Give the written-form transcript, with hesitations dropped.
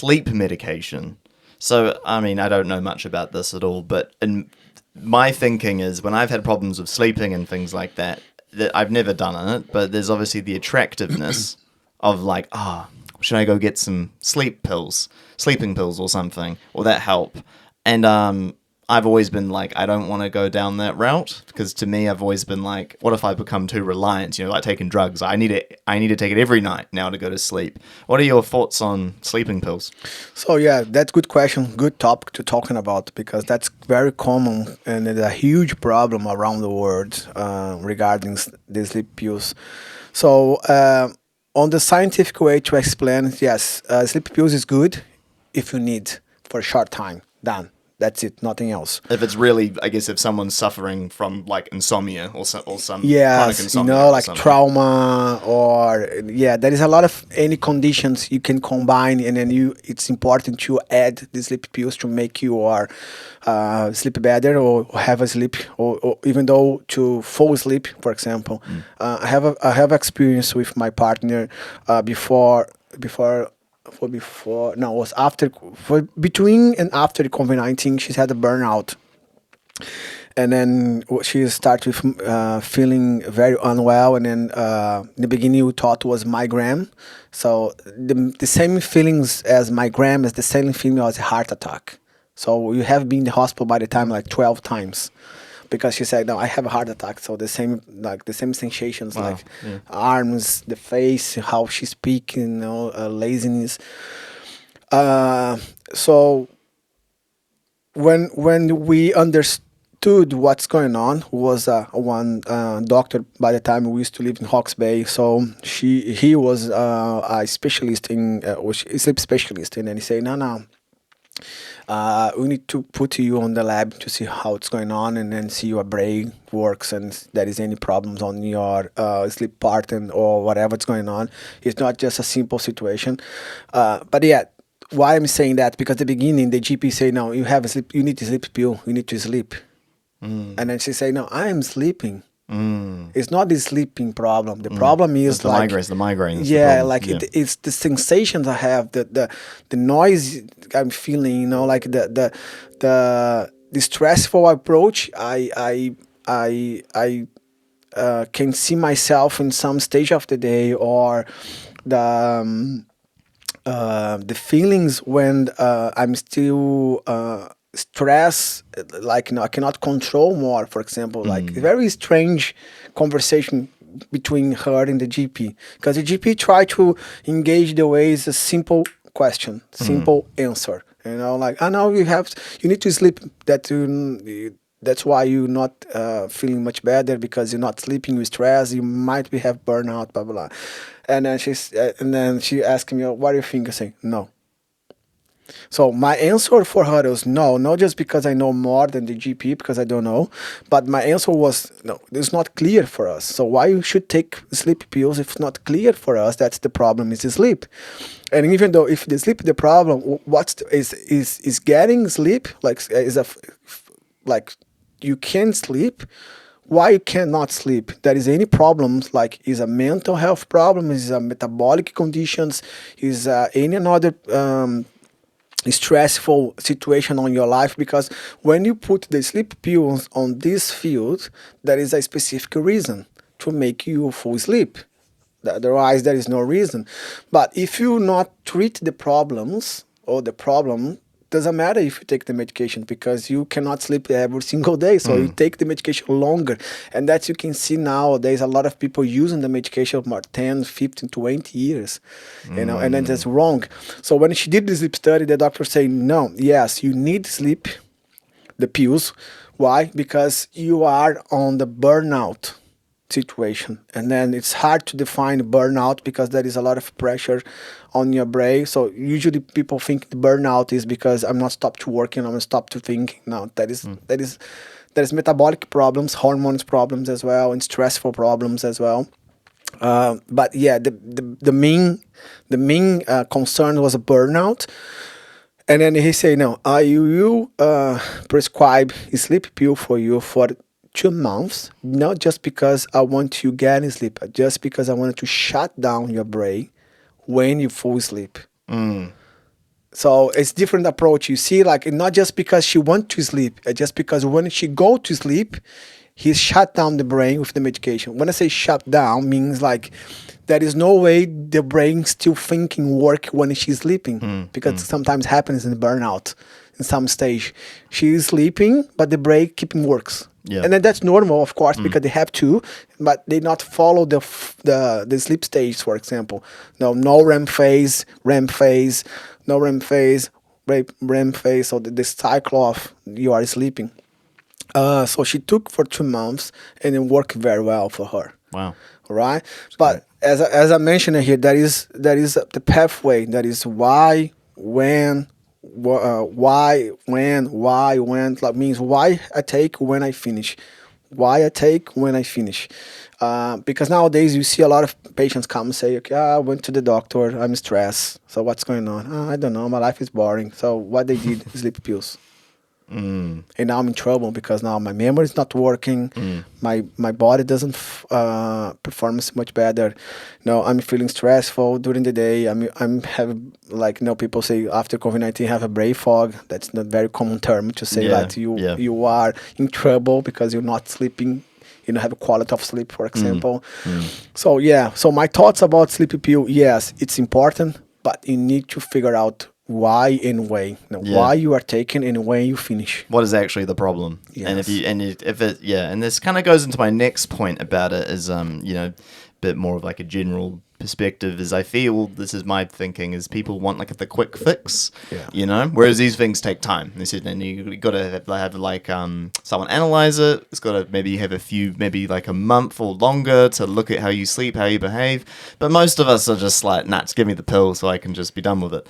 sleep medication. So, I mean, I don't know much about this at all, but my thinking is when I've had problems with sleeping and things like that, I've never done it, but there's obviously the attractiveness of like, should I go get some sleeping pills or something? Will that help? And I've always been like, I don't want to go down that route because to me, I've always been like, what if I become too reliant? You know, like taking drugs. I need to take it every night now to go to sleep. What are your thoughts on sleeping pills? So yeah, that's good question, good topic to talking about because that's very common and it's a huge problem around the world regarding the sleep pills. So on the scientific way to explain, yes, sleep pills is good if you need for a short time. Done. That's it. Nothing else. If it's really, I guess, if someone's suffering from like insomnia or some chronic Yes, insomnia, like trauma or there is a lot of any conditions you can combine, and then it's important to add the sleep pills to make you or sleep better or have a sleep or even though to fall asleep, for example. I have experience with my partner it was after, for between and after the COVID-19, she's had a burnout. And then she started with feeling very unwell. And then in the beginning, we thought it was migraine. So the same feelings as migraine is the same feeling as a heart attack. So you have been in the hospital by the time like 12 times. Because she said, no, I have a heart attack. So the same sensations, Wow, like arms, the face, how she speaks, laziness. So when we understood what's going on, was one doctor by the time we used to live in Hawke's Bay. So he was a specialist a sleep specialist, and then he said, no. We need to put you on the lab to see how it's going on and then see your brain works and if there is any problems on your sleep pattern or whatever's going on. It's not just a simple situation. But yeah, why I'm saying that, because at the beginning the GP say, no, you need to sleep pill, you need to sleep. And then she say, no, I am sleeping. It's not the sleeping problem. The problem is the migraines. Yeah, it's the sensations I have, the noise I'm feeling. Like the stressful approach. I can see myself in some stage of the day, or the feelings when I'm still stress, like I cannot control more, for example. Like very strange conversation between her and the GP, because the GP try to engage the way is a simple question, simple answer, like, I know you need to sleep, that's why you're not feeling much better, because you're not sleeping, you're stressed, you might have burnout, blah blah blah. And then she asked me, what do you think? I say no. So my answer for her was no, not just because I know more than the GP, because I don't know, but my answer was no, it's not clear for us. So why you should take sleep pills if it's not clear for us? That's the problem, is the sleep. And even though if the sleep the problem, is getting sleep, like you can sleep. Why you cannot sleep? There is any problems, like is a mental health problem, is a metabolic conditions, is any another stressful situation on your life, because when you put the sleep pills on this field, there is a specific reason to make you fall asleep. Otherwise, there is no reason. But if you not treat the problems or the problem, doesn't matter if you take the medication, because you cannot sleep every single day. So you take the medication longer. And that you can see nowadays, a lot of people using the medication for 10, 15, 20 years, and then that's wrong. So when she did the sleep study, the doctor said, no, yes, you need sleep, the pills. Why? Because you are on the burnout situation, and then it's hard to define burnout because there is a lot of pressure on your brain. So usually people think the burnout is because I'm not stopped to working, I'm not stopped to thinking. No, that is metabolic problems, hormones problems as well, and stressful problems as well. But yeah, the main concern was a burnout. And then he said, no, I will prescribe a sleep pill for you for 2 months, not just because I want you getting sleep, just because I wanted to shut down your brain when you fall asleep. So it's different approach. You see, like not just because she wants to sleep, just because when she go to sleep, he shut down the brain with the medication. When I say shut down, means like there is no way the brain still thinking work when she's sleeping, because sometimes happens in burnout in some stage. She is sleeping, but the brain keeping works. Yeah. And then that's normal, of course, because they have to, but they not follow the sleep stage, for example. No REM phase, REM phase, no REM phase, REM phase. So the cycle of you are sleeping. So she took for 2 months, and it worked very well for her. Wow. Right, but as I mentioned here, there is the pathway. That is why, when, why, when. Like means why I take, when I finish. Why I take, when I finish. Because nowadays you see a lot of patients come and say, okay, I went to the doctor, I'm stressed. So what's going on? I don't know, my life is boring. So what they did is sleep pills. And now I'm in trouble because now my memory is not working. My body doesn't perform much better. No, I'm feeling stressful during the day. I'm have, like, people say after COVID-19 have a brain fog. That's not very common term to say that you are in trouble because you're not sleeping. You don't have a quality of sleep, for example. So so my thoughts about sleepy pill. Yes, it's important, but you need to figure out why and when. Why you are taking and when you finish. What is actually the problem? Yes. And and this kind of goes into my next point about it is a bit more of like a general perspective. Is I feel, this is my thinking, is people want like the quick fix. Whereas these things take time. They said, and you got to have like someone analyze it. It's got to maybe have maybe like a month or longer to look at how you sleep, how you behave. But most of us are just like, nah, just give me the pill so I can just be done with it.